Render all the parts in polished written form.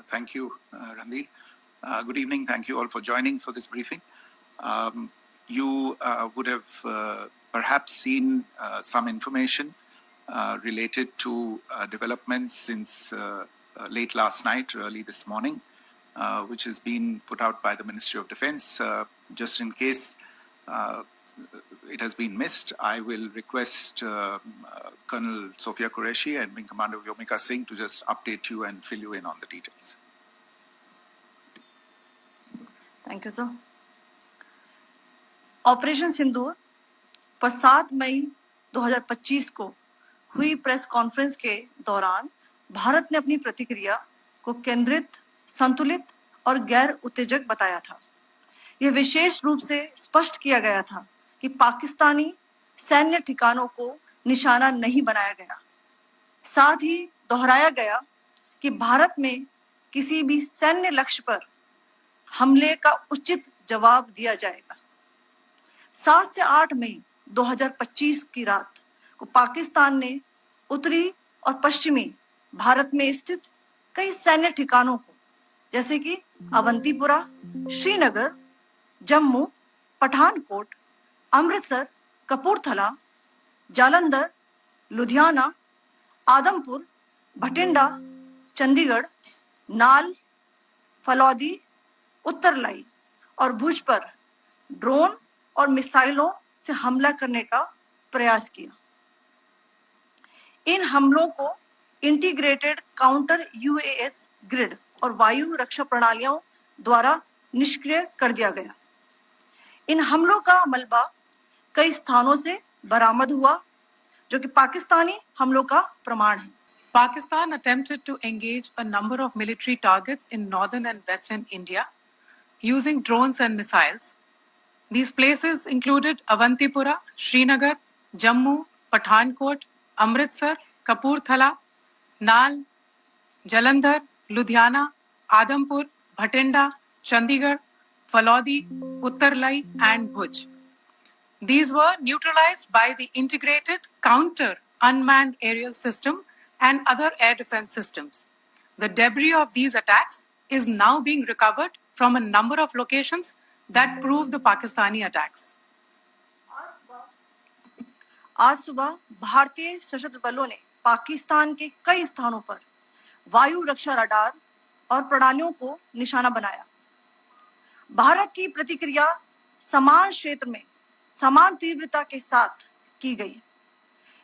Thank you, Ranveer. Good evening. Thank you all for joining for this briefing. You would have perhaps seen some information related to developments since late last night, early this morning, which has been put out by the Ministry of Defence. Just in case it has been missed, I will request Colonel Sophia Qureshi and Wing Commander Vyomika Singh to just update you and fill you in on the details. Thank you, sir. Operation Sindoor पर 7 मई 2025 को हुई press conference के दौरान भारत ने अपनी प्रतिक्रिया को केंद्रित, संतुलित और गैर उत्तेजक बताया था। यह विशेष रूप से स्पष्ट किया गया था कि पाकिस्तानी सैन्य ठिकानों को निशाना नहीं बनाया गया। साथ ही दोहराया गया कि भारत में किसी भी सैन्य लक्ष्य पर हमले का उचित जवाब दिया जाएगा। 7 से 8 मई 2025 की रात को पाकिस्तान ने उत्तरी और पश्चिमी भारत में स्थित कई सैन्य ठिकानों को, जैसे कि अवंतीपुरा, श्रीनगर, जम्मू, पठानकोट, अमृतसर, कपूरथला, जालंधर, लुधियाना, आदमपुर, भटिंडा, चंडीगढ़, नाल, फलौदी, उत्तरलाई और भुज पर ड्रोन और मिसाइलों से हमला करने का प्रयास किया। इन हमलों को इंटीग्रेटेड काउंटर यूएएस ग्रिड और वायु रक्षा प्रणालियों द्वारा निष्क्रिय कर दिया गया। इन हमलों का मलबा कई स्थानों से बरामद हुआ, जो कि पाकिस्तानी हमलों का प्रमाण है। Pakistan attempted to engage a number of military targets in northern and western India using drones and missiles. These places included Avantipura, Srinagar, Jammu, Pathankot, Amritsar, Kapurthala, Nal, Jalandhar, Ludhiana, Adampur, Bhatinda, Chandigarh, Falodi, Uttarlai and Bhuj. These were neutralized by the integrated counter unmanned aerial system and other air defense systems. The debris of these attacks is now being recovered from a number of locations that prove the Pakistani attacks. आज सुबह भारतीय सशस्त्र बलों ने पाकिस्तान के कई स्थानों पर वायु रक्षा रडार और प्रणालियों को निशाना बनाया। भारत की प्रतिक्रिया समान क्षेत्र में समान तीव्रता के साथ की गई।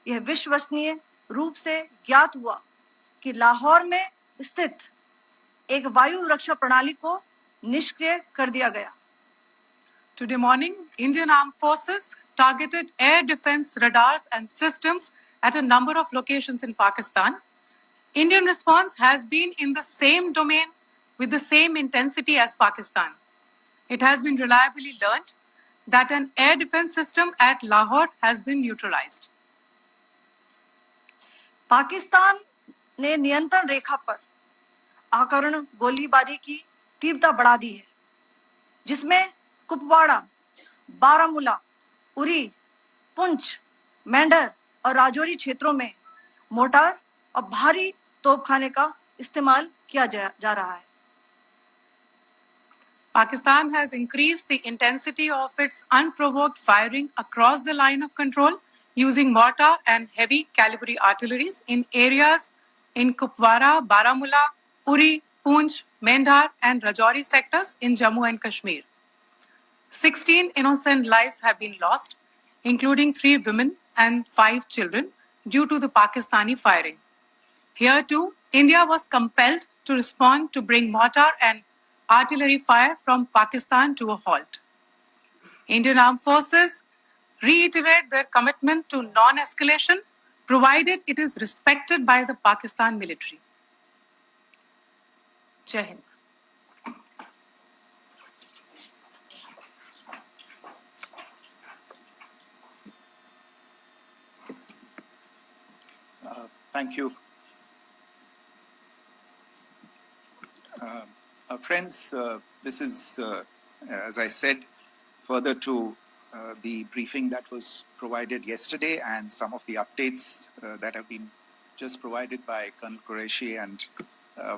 यह विश्वसनीय रूप से ज्ञात हुआ कि लाहौर में स्थित एक वायु रक्षा प्रणाली को निष्क्रिय कर दिया गया। Today morning, Indian Armed Forces targeted air defense radars and systems at a number of locations in Pakistan. Indian response has been in the same domain with the same intensity as Pakistan. It has been reliably learnt that an air defense system at Lahore has been neutralized. Pakistan ने नियंत्रण रेखा पर आकरण गोलीबारी की तीव्रता बढ़ा दी है, जिसमें कुपवाड़ा, बारामूला, उरी, पुंछ, मेंढर और राजौरी क्षेत्रों में मोर्टार और भारी तोपखाने का इस्तेमाल किया जा रहा है। Pakistan has increased the intensity of its unprovoked firing across the line of control using mortar and heavy calibre artilleries in areas in Kupwara, Baramulla, Uri, Poonch, Mendhar and Rajouri sectors in Jammu and Kashmir. 16 innocent lives have been lost, including 3 women and 5 children, due to the Pakistani firing. Here too, India was compelled to respond to bring mortar and artillery fire from Pakistan to a halt. Indian Armed Forces reiterate their commitment to non-escalation, provided it is respected by the Pakistan military. Jai Hind. Thank you. Friends, this is, as I said, further to the briefing that was provided yesterday and some of the updates that have been just provided by Colonel Qureshi and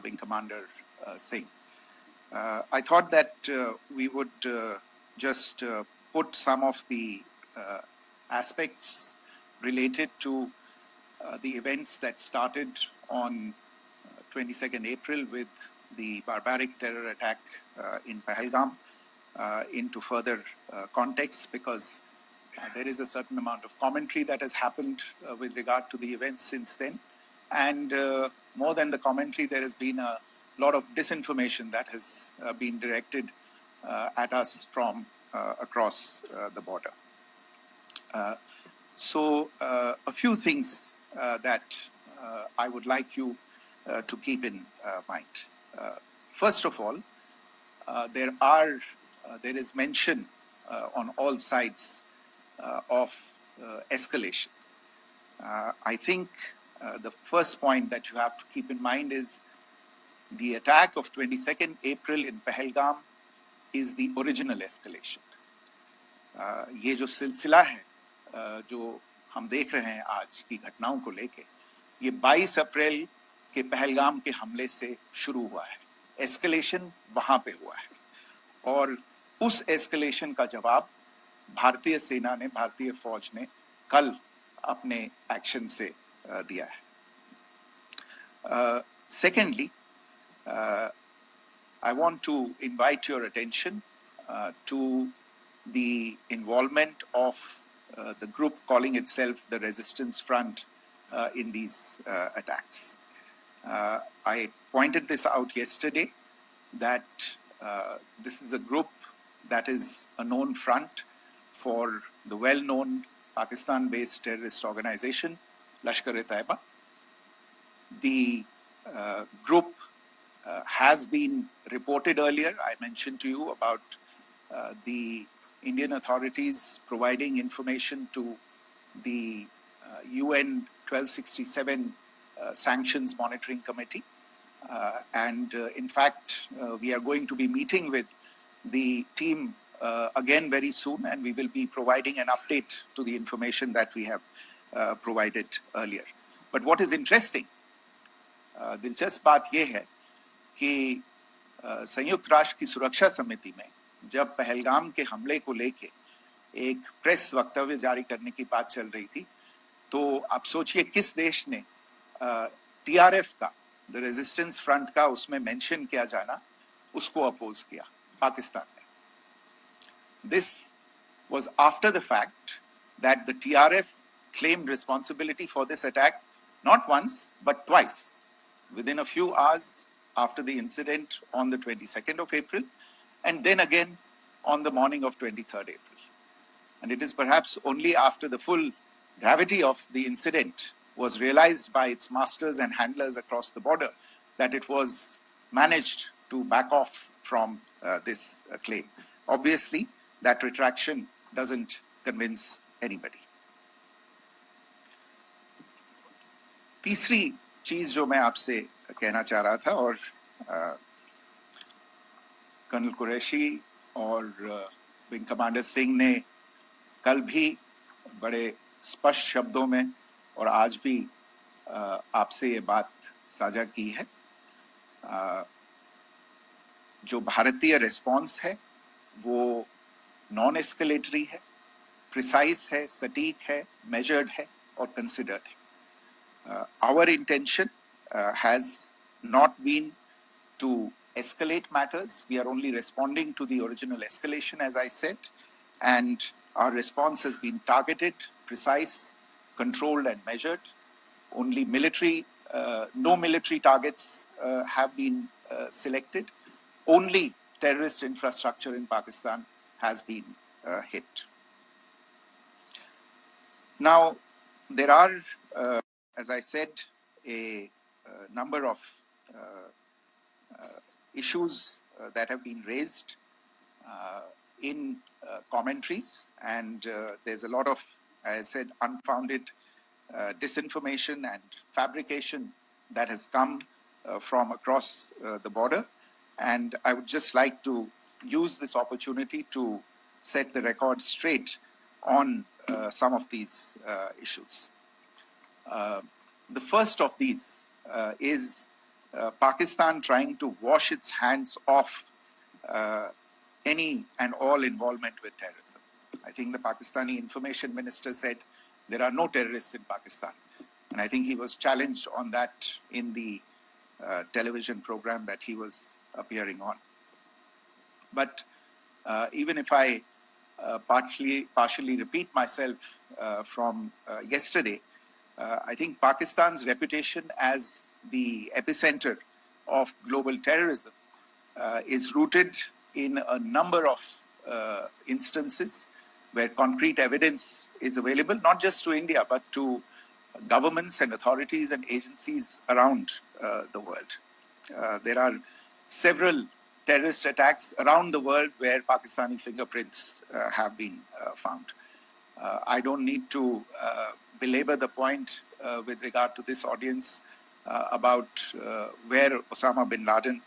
Wing Commander Singh. I thought that we would just put some of the aspects related to the events that started on 22nd April with the barbaric terror attack in Pahalgam into further context, because there is a certain amount of commentary that has happened with regard to the events since then. And more than the commentary, there has been a lot of disinformation that has been directed at us from across the border. So a few things that I would like you to keep in mind. First of all, there is mention on all sides of escalation. I think the first point that you have to keep in mind is the attack of 22nd April in Pahalgam is the original escalation. ये जो सिलसिला है जो हम देख रहे हैं आज की घटनाओं को लेके, ये 22 अप्रैल के पहलगाम के हमले से शुरू हुआ है. एस्केलेशन वहां पे हुआ है और उस एस्केलेशन का जवाब भारतीय सेना ने, भारतीय फौज ने कल अपने एक्शन से दिया है. Secondly, I want to invite your attention to the involvement of the group calling itself the Resistance Front in these attacks. I pointed this out yesterday that this is a group that is a known front for the well-known Pakistan-based terrorist organization, Lashkar-e-Taiba. The group has been reported earlier. I mentioned to you about the Indian authorities providing information to the UN 1267 Sanctions Monitoring Committee. And in fact, we are going to be meeting with the team again very soon, and we will be providing an update to the information that we have provided earlier. But what is interesting, दिलचस्प बात यह है कि संयुक्त राष्ट्र की सुरक्षा समिति में जब पहलगाम के हमले को लेके एक प्रेस वक्तव्य जारी करने की बात चल रही थी, तो आप सोचिए किस देश ने टीआरएफ का, द रेजिस्टेंस फ्रंट का उसमें मेंशन किया जाना, उसको अपोज किया, पाकिस्तान ने. This was after the fact that the TRF claimed responsibility for this attack not once but twice, within a few hours after the incident on the 22nd of April, and then again on the morning of 23rd April. And it is perhaps only after the full gravity of the incident was realized by its masters and handlers across the border that it was managed to back off from this claim. Obviously, that retraction doesn't convince anybody. तीसरी चीज जो मैं आपसे कहना चाह रहा था, और कर्नल कुरैशी और विंग कमांडर सिंह ने कल भी बड़े स्पष्ट शब्दों में और आज भी आपसे ये बात साझा की है. जो भारतीय रिस्पॉन्स है वो नॉन एस्केलेटरी है, प्रिसाइज है, सटीक है, मेजर्ड है और कंसिडर्ड है. Our intention has not been to escalate matters. We are only responding to the original escalation, as I said, and our response has been targeted, precise, controlled and measured. Only no military targets have been selected. Only terrorist infrastructure in Pakistan has been hit. Now, there are, as I said, a number of issues that have been raised in commentaries, and there's a lot of, as I said, unfounded disinformation and fabrication that has come from across the border. And I would just like to use this opportunity to set the record straight on some of these issues. The first of these is Pakistan trying to wash its hands off any and all involvement with terrorism. I think the Pakistani information minister said there are no terrorists in Pakistan. And I think he was challenged on that in the television program that he was appearing on. But even if I partially repeat myself from yesterday, I think Pakistan's reputation as the epicenter of global terrorism is rooted in a number of instances where concrete evidence is available, not just to India, but to governments and authorities and agencies around the world. There are several terrorist attacks around the world where Pakistani fingerprints have been found. I don't need to belabor the point with regard to this audience about where Osama bin Laden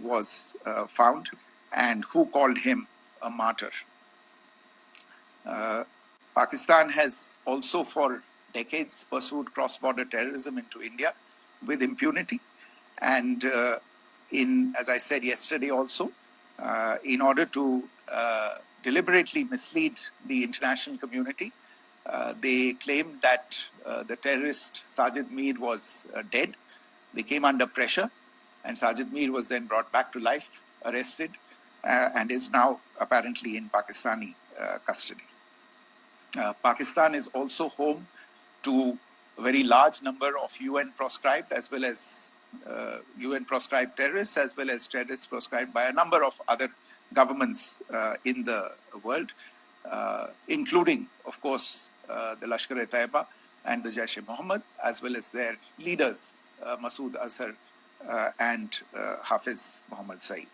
was found and who called him a martyr. Pakistan has also for decades pursued cross-border terrorism into India with impunity. And as I said yesterday also, in order to deliberately mislead the international community, they claimed that the terrorist Sajid Mir was dead. They came under pressure, and Sajid Mir was then brought back to life, arrested, and is now apparently in Pakistani custody. Pakistan is also home to a very large number of UN proscribed as well as UN proscribed terrorists, as well as terrorists proscribed by a number of other governments in the world, including, of course, the Lashkar-e-Taiba and the Jaish-e-Mohammed, as well as their leaders, Masood Azhar and Hafiz Mohammed Saeed.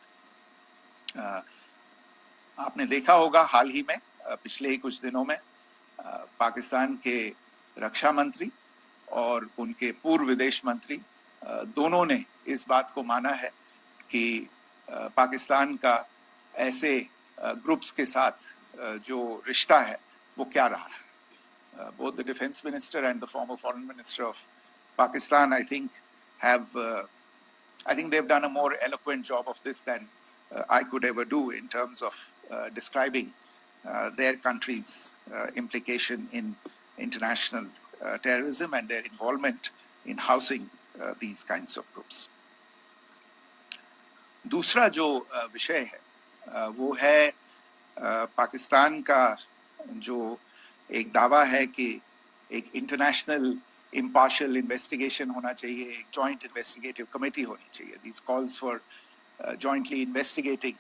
आपने देखा होगा हाल ही में पिछले ही कुछ दिनों में पाकिस्तान के रक्षा मंत्री और उनके पूर्व विदेश मंत्री दोनों ने इस बात को माना है कि पाकिस्तान का ऐसे ग्रुप्स के साथ जो रिश्ता है वो क्या रहा है. Both the defense minister and the former foreign minister of Pakistan, I think they've done a more eloquent job of this than I could ever do in terms of describing their country's implication in international terrorism and their involvement in housing these kinds of groups. दूसरा जो विषय है वो है पाकिस्तान का जो एक दावा है कि एक इंटरनेशनल impartial investigation होना चाहिए, एक joint investigative committee होनी चाहिए. These calls for jointly investigating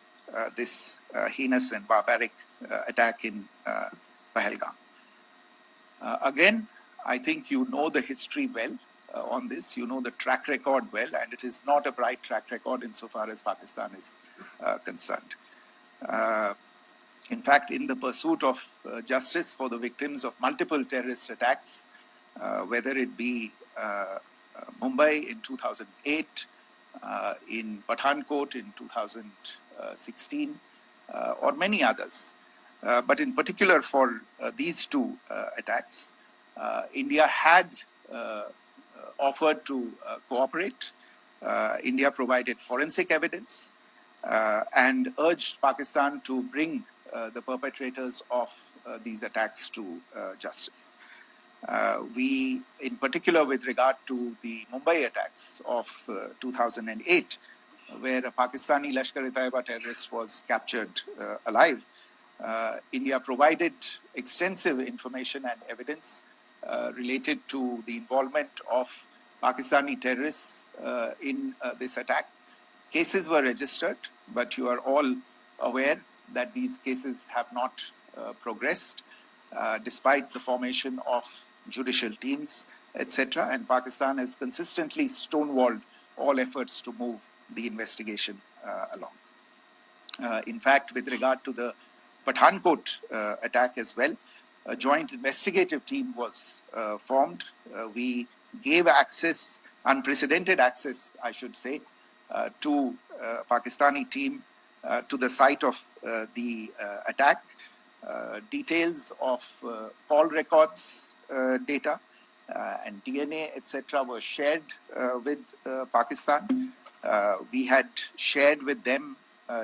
this heinous and barbaric attack in Pahalgam. Again, I think you know the history well on this. You know the track record well, and it is not a bright track record insofar as Pakistan is concerned. In fact, in the pursuit of justice for the victims of multiple terrorist attacks, whether it be Mumbai in 2008, in Pathankot in 2016, or many others, but in particular for these two attacks, India had offered to cooperate. India provided forensic evidence and urged Pakistan to bring the perpetrators of these attacks to justice. We, in particular with regard to the Mumbai attacks of 2008, where a Pakistani Lashkar-e-Taiba terrorist was captured alive, India provided extensive information and evidence related to the involvement of Pakistani terrorists in this attack. Cases were registered, but you are all aware that these cases have not progressed despite the formation of judicial teams, etc. And Pakistan has consistently stonewalled all efforts to move the investigation along. In fact, with regard to the Pathankot attack as well, a joint investigative team was formed. We gave access, unprecedented access, I should say, to Pakistani team to the site of the attack. Details of call records data, and DNA, etc., were shared with Pakistan. We had shared with them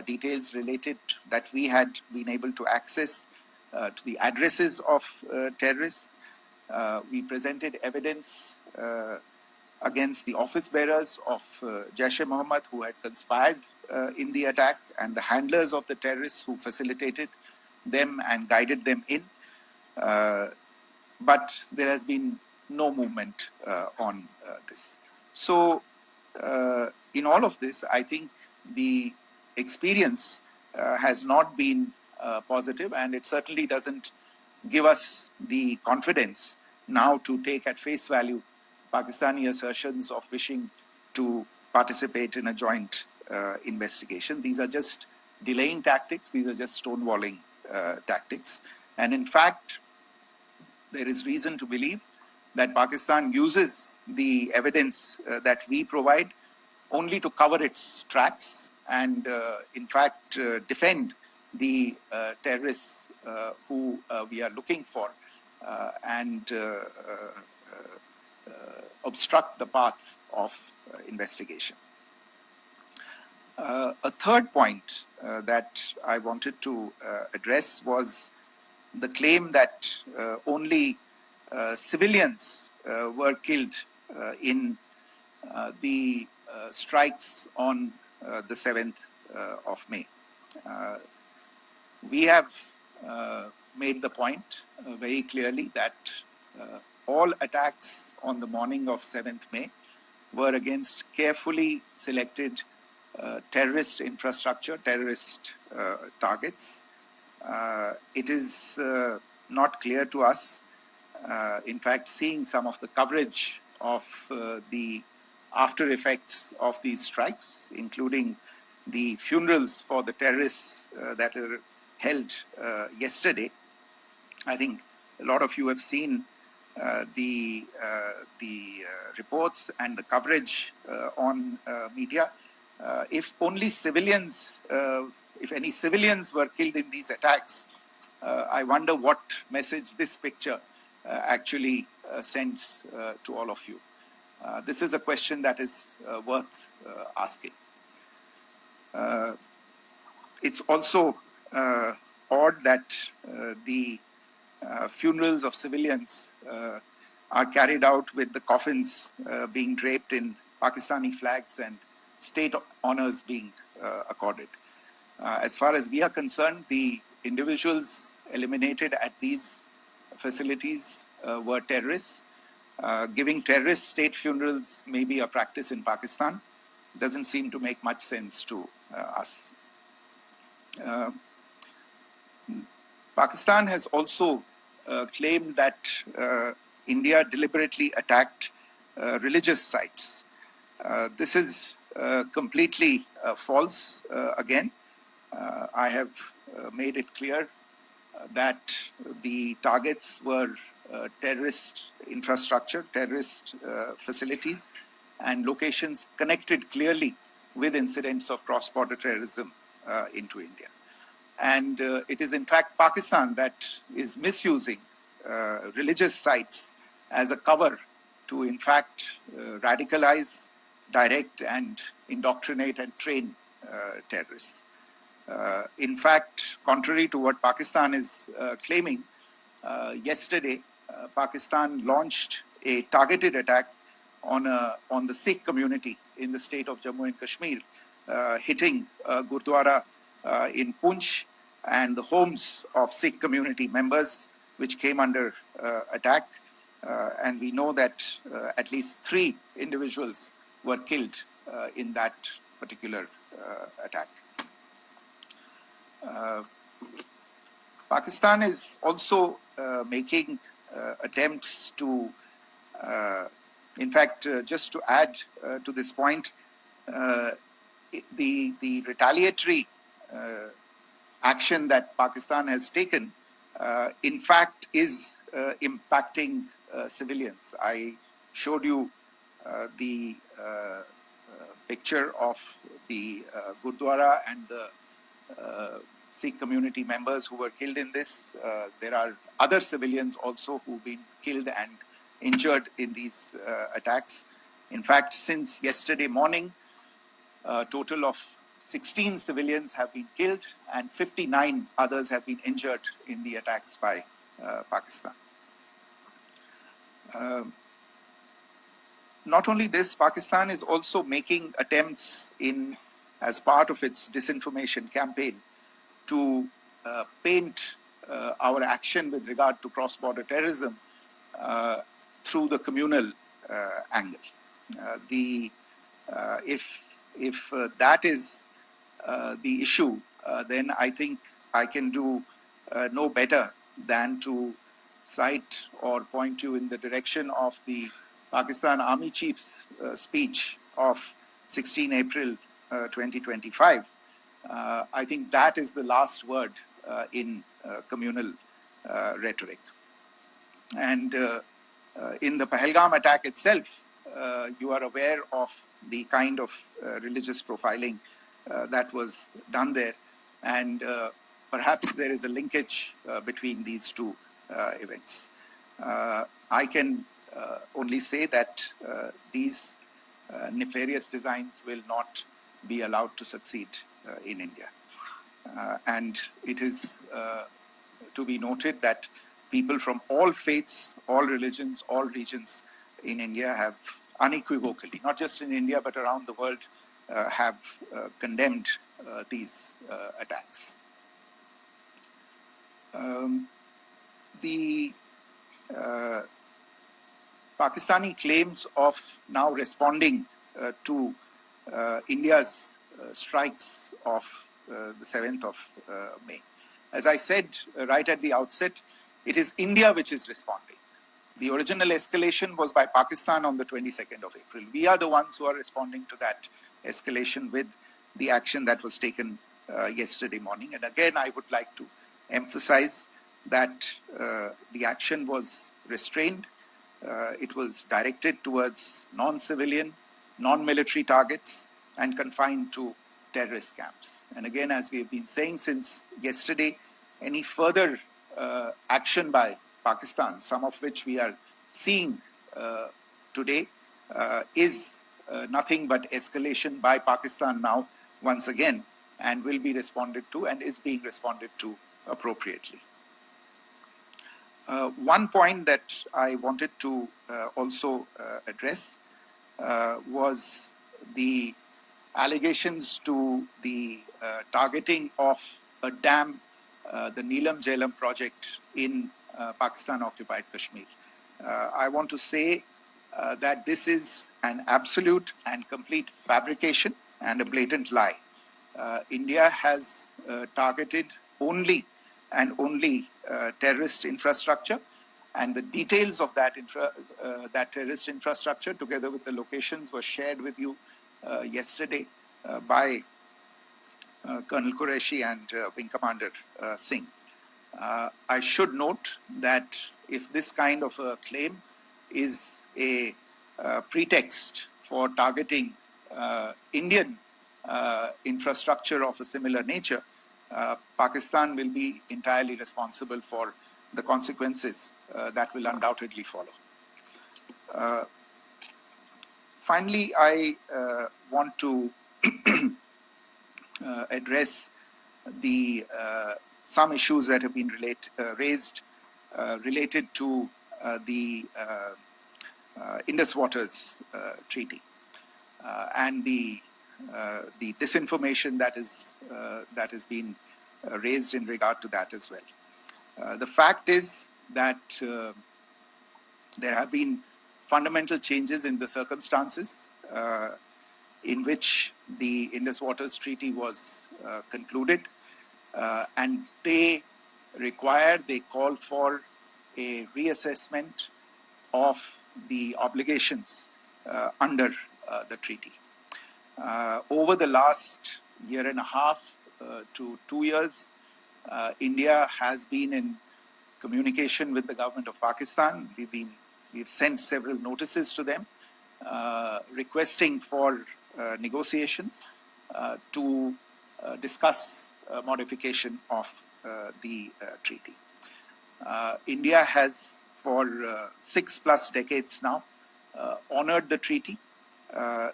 details related that we had been able to access to the addresses of terrorists. We presented evidence against the office bearers of Jaish-e-Mohammed who had conspired in the attack, and the handlers of the terrorists who facilitated them and guided them in. But there has been no movement on this. So in all of this, I think the experience has not been positive, and it certainly doesn't give us the confidence now to take at face value Pakistani assertions of wishing to participate in a joint investigation. These are just delaying tactics. These are just stonewalling tactics. And in fact, there is reason to believe that Pakistan uses the evidence that we provide only to cover its tracks and, in fact, defend the terrorists who we are looking for and obstruct the path of investigation. A third point that I wanted to address was the claim that only civilians were killed in the strikes on the 7th of May. We have made the point very clearly that all attacks on the morning of 7th May were against carefully selected terrorist infrastructure, terrorist targets. It is not clear to us, in fact, seeing some of the coverage of the after effects of these strikes, including the funerals for the terrorists that were held yesterday. I think a lot of you have seen the reports and the coverage on media. If only civilians, if any civilians were killed in these attacks, I wonder what message this picture actually sends to all of you. This is a question that is worth asking. It's also odd that the funerals of civilians are carried out with the coffins being draped in Pakistani flags and state honors being accorded. As far as we are concerned, the individuals eliminated at these facilities were terrorists. Giving terrorist state funerals may be a practice in Pakistan. Doesn't seem to make much sense to us. Pakistan has also claimed that India deliberately attacked religious sites. This is completely false again. I have made it clear that the targets were terrorist infrastructure, terrorist facilities, and locations connected clearly with incidents of cross-border terrorism into India. And it is in fact Pakistan that is misusing religious sites as a cover to in fact radicalize, direct and indoctrinate and train terrorists. In fact, contrary to what Pakistan is claiming, yesterday Pakistan launched a targeted attack on the Sikh community in the state of Jammu and Kashmir, hitting Gurdwara in Poonch and the homes of Sikh community members, which came under attack. And we know that at least 3 individuals were killed in that particular attack. Pakistan is also making attempts to, in fact, just to add to this point, the retaliatory action that Pakistan has taken, in fact, is impacting civilians. I showed you the picture of the Gurdwara and the Sikh community members who were killed in this. There are other civilians also who've been killed and injured in these attacks. In fact, since yesterday morning, a total of 16 civilians have been killed and 59 others have been injured in the attacks by Pakistan. Not only this, Pakistan is also making attempts as part of its disinformation campaign to paint our action with regard to cross-border terrorism through the communal angle. If that is the issue, then I think I can do no better than to cite or point you in the direction of the Pakistan Army Chief's speech of 16 April 2025. I think that is the last word in communal rhetoric. And in the Pahalgam attack itself, you are aware of the kind of religious profiling that was done there. And perhaps there is a linkage between these two events. I can only say that these nefarious designs will not be allowed to succeed in India. And it is to be noted that people from all faiths, all religions, all regions in India have unequivocally, not just in India but around the world, have condemned these attacks. The Pakistani claims of now responding to India's strikes of the 7th of May. As I said right at the outset, it is India which is responding. The original escalation was by Pakistan on the 22nd of April. We are the ones who are responding to that escalation with the action that was taken yesterday morning. And again, I would like to emphasize that the action was restrained. It was directed towards non-civilian, non-military targets and confined to terrorist camps. And again, as we have been saying since yesterday, any further action by Pakistan, some of which we are seeing today, is nothing but escalation by Pakistan now once again, and will be responded to and is being responded to appropriately. One point that I wanted to also address was the allegations to the targeting of a dam, the Neelam Jhelum project in Pakistan-occupied Kashmir. I want to say that this is an absolute and complete fabrication and a blatant lie. India has targeted only and only terrorist infrastructure, and the details of that terrorist infrastructure, together with the locations, were shared with you yesterday by Colonel Qureshi and Wing Commander Singh. I should note that if this kind of a claim is a pretext for targeting Indian infrastructure of a similar nature, Pakistan will be entirely responsible for the consequences that will undoubtedly follow. Finally, I want to address some issues that have been raised related to the Indus Waters Treaty and the disinformation that has been raised in regard to that as well. The fact is that there have been fundamental changes in the circumstances in which the Indus Waters Treaty was concluded, and they call for a reassessment of the obligations under the treaty. Over the last year and a half to 2 years, India has been in communication with the government of Pakistan. We've sent several notices to them requesting for negotiations to discuss modification of the treaty. India has for 6+ decades now, honored the treaty,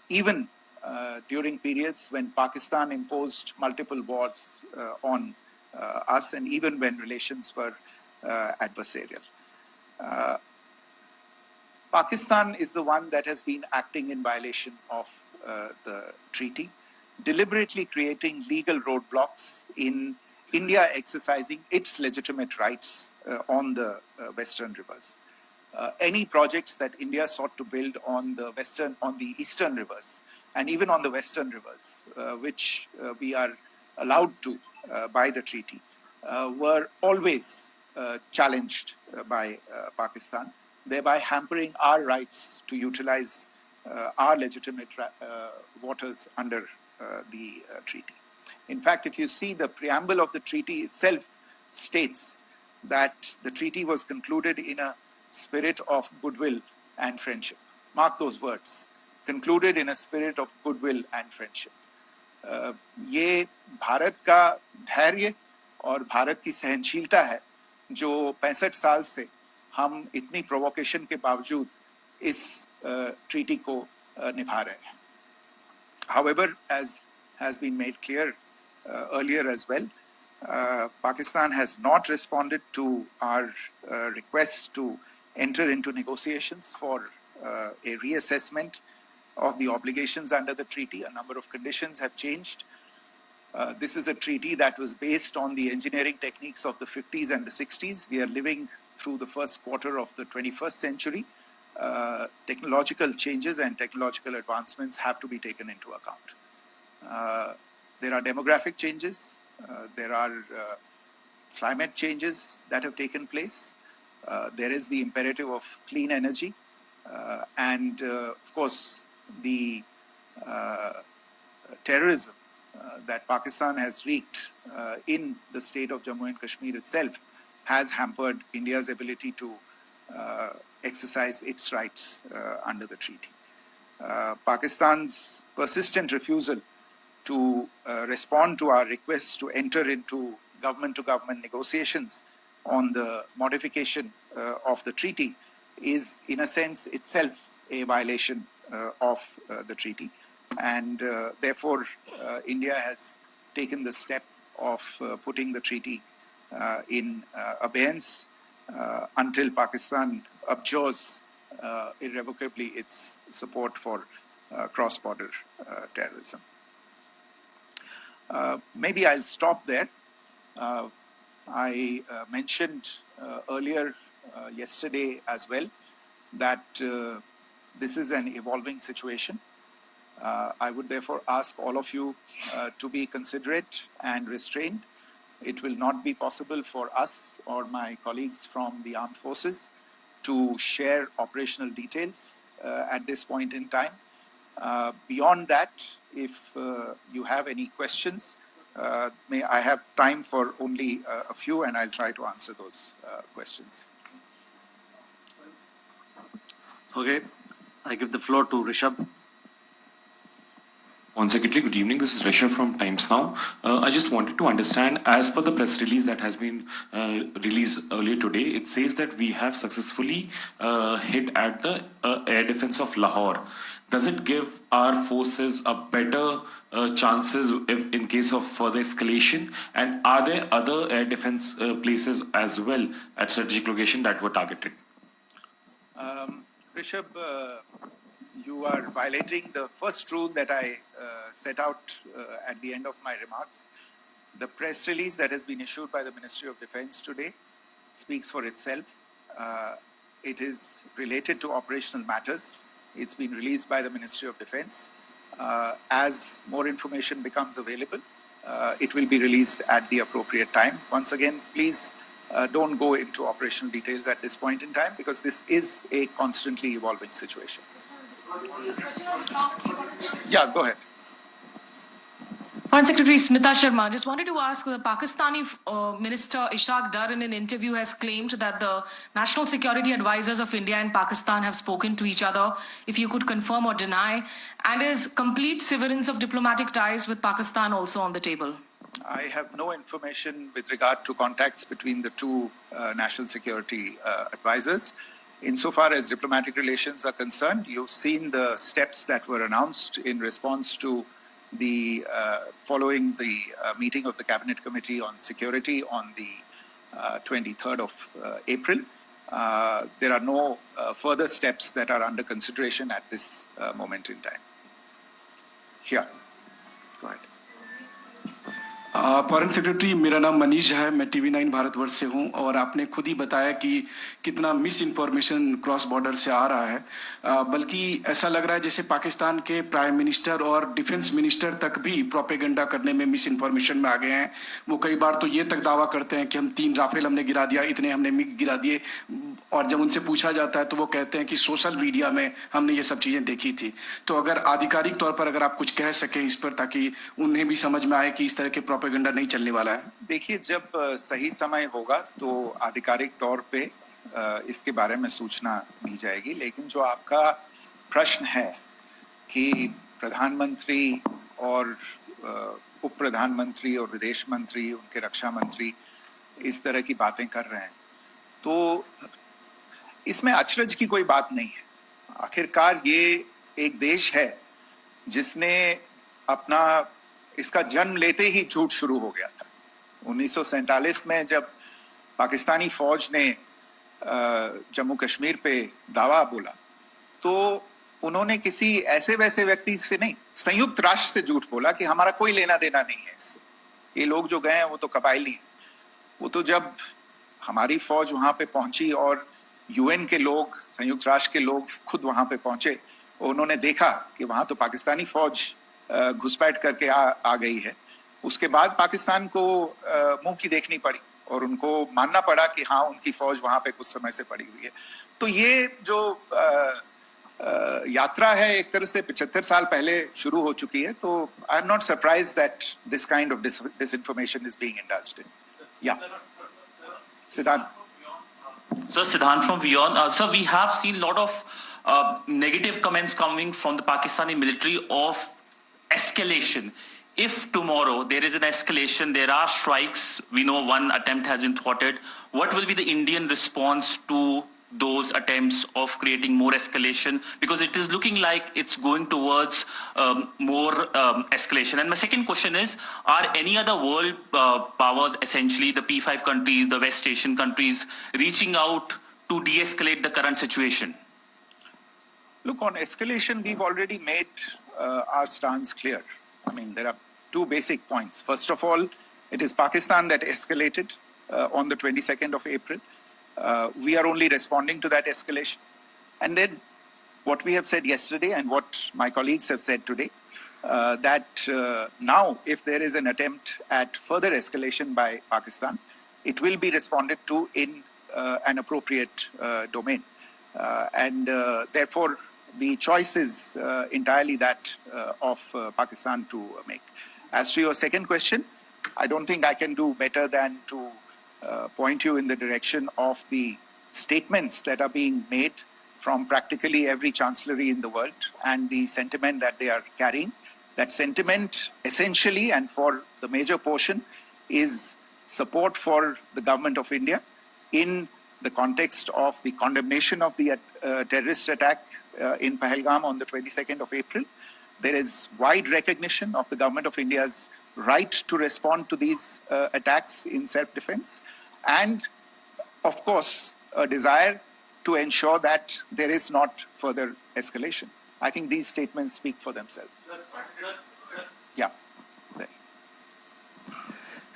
even during periods when Pakistan imposed multiple wars on us, and even when relations were adversarial. Pakistan is the one that has been acting in violation of the treaty, deliberately creating legal roadblocks in India exercising its legitimate rights on the Western rivers. Any projects that India sought to build on the Eastern rivers, and even on the Western rivers, which we are allowed to by the treaty, were always challenged by Pakistan, thereby hampering our rights to utilize our legitimate waters under the treaty. In fact, if you see, the preamble of the treaty itself states that the treaty was concluded in a spirit of goodwill and friendship. Mark those words, concluded in a spirit of goodwill and friendship. ये भारत का धैर्य और भारत की सहनशीलता है जो 65 साल से हम इतनी प्रोवोकेशन के बावजूद इस ट्रीटी को निभा रहे हैं. However, as has been made clear earlier as well, Pakistan has not responded to our request to enter into negotiations for a reassessment of the obligations under the treaty. A number of conditions have changed. This is a treaty that was based on the engineering techniques of the 50s and the 60s. We are living through the first quarter of the 21st century. Technological changes and technological advancements have to be taken into account. There are demographic changes. There are climate changes that have taken place. There is the imperative of clean energy. And of course, the terrorism that Pakistan has wreaked in the state of Jammu and Kashmir itself has hampered India's ability to exercise its rights under the treaty. Pakistan's persistent refusal to respond to our requests to enter into government-to-government negotiations on the modification of the treaty is, in a sense, itself a violation of the treaty. And therefore, India has taken the step of putting the treaty in abeyance until Pakistan abjures irrevocably its support for cross-border terrorism. Maybe I'll stop there. I mentioned earlier yesterday as well that this is an evolving situation. I would therefore ask all of you to be considerate and restrained. It will not be possible for us or my colleagues from the armed forces to share operational details at this point in time. Beyond that, if you have any questions, may I have time for only a few, and I'll try to answer those questions. Okay, I give the floor to Rishabh. One Secretary, good evening. This is Rishabh from Times Now. I just wanted to understand, as per the press release that has been released earlier today, it says that we have successfully hit at the air defense of Lahore. Does it give our forces a better chances if in case of further escalation? And are there other air defense places as well at strategic location that were targeted? Rishabh, you are violating the first rule that I set out at the end of my remarks. The press release that has been issued by the Ministry of Defense today speaks for itself. It is related to operational matters. It's been released by the Ministry of Defense. As more information becomes available, it will be released at the appropriate time. Once again, please don't go into operational details at this point in time, because this is a constantly evolving situation. Yeah, go ahead. Foreign Secretary Smita Sharma, just wanted to ask, the Pakistani Minister Ishaq Dar in an interview has claimed that the national security advisors of India and Pakistan have spoken to each other, if you could confirm or deny, and is complete severance of diplomatic ties with Pakistan also on the table? I have no information with regard to contacts between the two national security advisors. Insofar as diplomatic relations are concerned, you've seen the steps that were announced in response to the following the meeting of the Cabinet Committee on Security on the 23rd of April. There are no further steps that are under consideration at this moment in time. Here, go ahead. Foreign secretary, मेरा नाम मनीष है, मैं TV9 Bharatvarsh से हूं और आपने खुद ही बताया कि कितना मिस इन्फॉर्मेशन क्रॉस बॉर्डर से आ रहा है, बल्कि ऐसा लग रहा है जैसे पाकिस्तान के प्राइम मिनिस्टर और डिफेंस मिनिस्टर तक भी प्रोपेगेंडा करने में मिस इन्फॉर्मेशन में आ गए हैं। वो कई बार तो ये तक दावा करते हैं कि हम 3 राफेल हमने गिरा दिया, इतने हमने मिग गिरा दिए, और जब उनसे पूछा जाता है तो वो कहते हैं कि सोशल मीडिया में हमने ये सब चीजें देखी थी। तो अगर आधिकारिक तौर पर अगर आप कुछ कह सकें इस पर, ताकि उन्हें भी समझ में आए कि इस तरह के प्रोपेगेंडा नहीं चलने वाला है। देखिए, जब सही समय होगा तो आधिकारिक तौर पे इसके बारे में सूचना मिल जाएगी, लेकिन जो आपका प्रश्न है कि प्रधानमंत्री और उप प्रधानमंत्री और विदेश मंत्री, उनके रक्षा मंत्री इस तरह की बातें कर रहे हैं, तो इसमें अचरज की कोई बात नहीं है। आखिरकार ये एक देश है जिसने अपना इसका जन्म लेते ही झूठ शुरू हो गया था। 1947 में जब पाकिस्तानी फौज ने जम्मू कश्मीर पे दावा बोला, तो उन्होंने किसी ऐसे वैसे व्यक्ति से नहीं, संयुक्त राष्ट्र से झूठ बोला कि हमारा कोई लेना देना नहीं है इससे, ये लोग जो गए हैं वो तो कबायली हैं। वो तो जब हमारी फौज वहां पे पहुंची और यूएन के लोग, संयुक्त राष्ट्र के लोग खुद वहां पे पहुंचे, उन्होंने देखा कि वहां तो पाकिस्तानी फौज घुसपैठ करके आ गई है, उसके बाद पाकिस्तान को मुंह की देखनी पड़ी और उनको मानना पड़ा कि हाँ, उनकी फौज वहां पे कुछ समय से पड़ी हुई है। तो ये जो यात्रा है एक तरह से 75 साल पहले शुरू हो चुकी है। तो I am not surprise that this kind of disinformation is being indulged in. Yeah. Siddhant. So Siddhant from Beyond. Sir, we have seen a lot of negative comments coming from the Pakistani military of escalation. If tomorrow there is an escalation, there are strikes, we know one attempt has been thwarted, what will be the Indian response to those attempts of creating more escalation? Because it is looking like it's going towards more escalation. And my second question is, are any other world powers, essentially the P5 countries, the West Asian countries, reaching out to de-escalate the current situation? Look, on escalation, we've already made our stance clear. I mean, there are 2 basic points. First of all, it is Pakistan that escalated on the 22nd of April. We are only responding to that escalation. And then what we have said yesterday and what my colleagues have said today, that now if there is an attempt at further escalation by Pakistan, it will be responded to in an appropriate domain. And therefore, the choice is entirely that of Pakistan to make. As to your second question, I don't think I can do better than to point you in the direction of the statements that are being made from practically every chancellery in the world and the sentiment that they are carrying. That sentiment essentially, and for the major portion, is support for the government of India in the context of the condemnation of the terrorist attack in Pahalgam on the 22nd of April. There is wide recognition of the government of India's right to respond to these attacks in self-defense, and of course a desire to ensure that there is not further escalation. I think these statements speak for themselves. Yeah.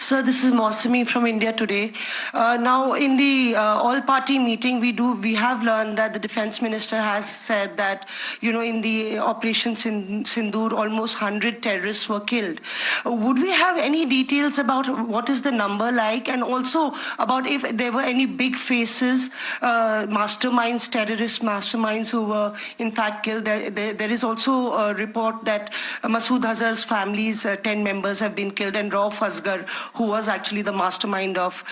Sir, this is Mausami from India Today. Now, in the all-party meeting, we have learned that the defense minister has said that, in the operation Sindoor, almost 100 terrorists were killed. Would we have any details about what is the number like, and also about if there were any big faces, masterminds, terrorist masterminds who were in fact killed? There is also a report that Masood Azhar's family's 10 members have been killed, and Rauf Asghar, who was actually the mastermind of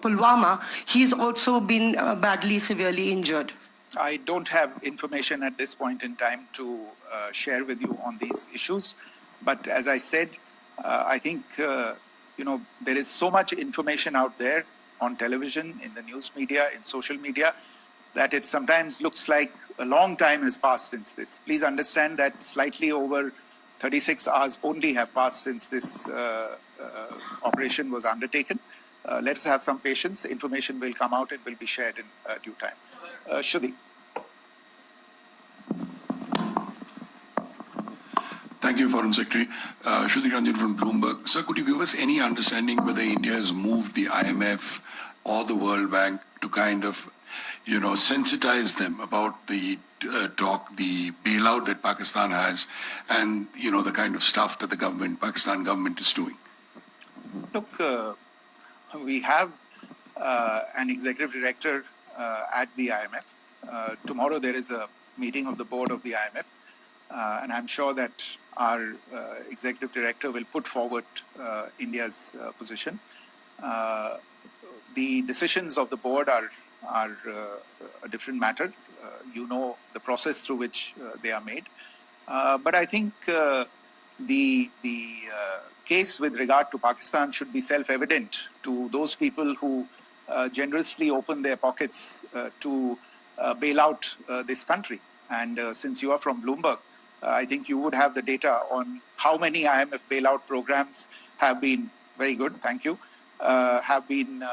Pulwama, he's also been badly, severely injured. I don't have information at this point in time to share with you on these issues. But as I said, I think, there is so much information out there on television, in the news media, in social media, that it sometimes looks like a long time has passed since this. Please understand that slightly over 36 hours only have passed since this operation was undertaken. Let's have some patience. Information will come out. It will be shared in due time. Shruti. Thank you, Foreign Secretary. Shruti Ranjan from Bloomberg. Sir, could you give us any understanding whether India has moved the IMF or the World Bank to kind of, sensitize them about the the bailout that Pakistan has and, the kind of stuff that the Pakistan government is doing? Look, we have an executive director at the IMF. Tomorrow there is a meeting of the board of the IMF. And I'm sure that our executive director will put forward India's position. The decisions of the board are a different matter. You know the process through which they are made. But I think the case with regard to Pakistan should be self-evident to those people who generously open their pockets to bail out this country. And since you are from Bloomberg, I think you would have the data on how many IMF bailout programs have been, very good, thank you, have been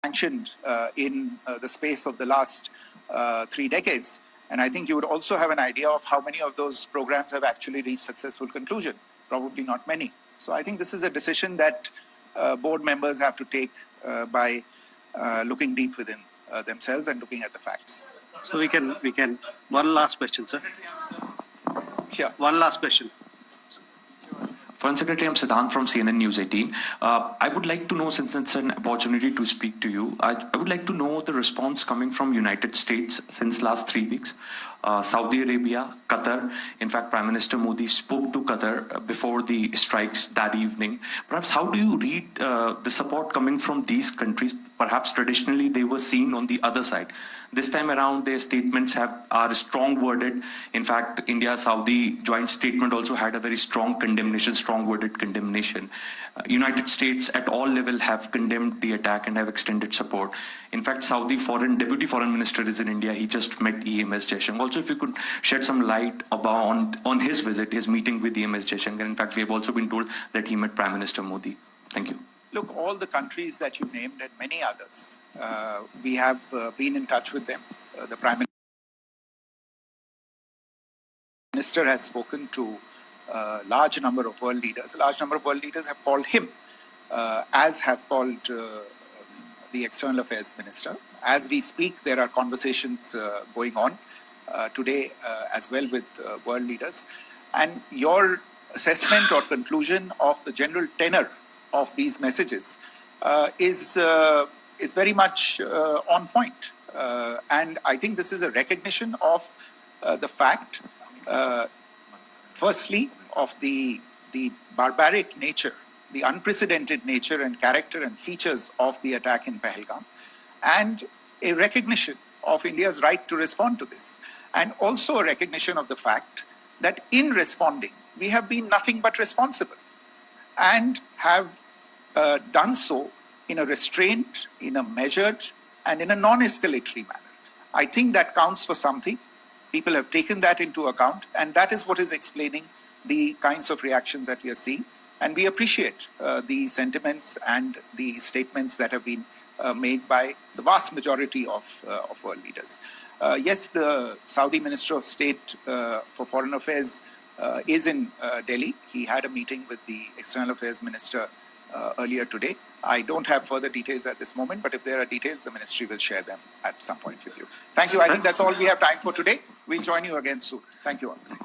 sanctioned in the space of the last 3 decades. And I think you would also have an idea of how many of those programs have actually reached successful conclusion. Probably not many. So I think this is a decision that board members have to take by looking deep within themselves and looking at the facts. So we can, one last question, sir. Yeah. One last question. Foreign Secretary, I'm Siddhant from CNN News 18. I would like to know, since it's an opportunity to speak to you, I would like to know the response coming from United States since last 3 weeks. Saudi Arabia, Qatar. In fact, Prime Minister Modi spoke to Qatar before the strikes that evening. Perhaps how do you read the support coming from these countries? Perhaps traditionally they were seen on the other side. This time around, their statements are strong worded. In fact, India-Saudi joint statement also had a very strong condemnation, strong worded condemnation. United States at all level have condemned the attack and have extended support. In fact, Saudi Deputy Foreign Minister is in India. He just met EMS Jaishankar. Also, if you could shed some light on his visit, his meeting with EMS Jaishankar. In fact, we have also been told that he met Prime Minister Modi. Thank you. Look, all the countries that you named and many others, we have been in touch with them. The Prime Minister has spoken to a large number of world leaders. A large number of world leaders have called him, as have called the External Affairs Minister. As we speak, there are conversations going on today as well with world leaders. And your assessment or conclusion of the general tenor of these messages is very much on point. And I think this is a recognition of the fact, firstly, of the barbaric nature, the unprecedented nature and character and features of the attack in Pahalgam, and a recognition of India's right to respond to this, and also a recognition of the fact that in responding, we have been nothing but responsible, and have done so in a restrained, in a measured, and in a non-escalatory manner. I think that counts for something. People have taken that into account, and that is what is explaining the kinds of reactions that we are seeing. And we appreciate the sentiments and the statements that have been made by the vast majority of world leaders. Yes, the Saudi Minister of State for Foreign Affairs is in Delhi. He had a meeting with the External Affairs Minister earlier today. I don't have further details at this moment, but if there are details, the ministry will share them at some point with you. Thank you. I think that's all we have time for today. We'll join you again soon. Thank you all.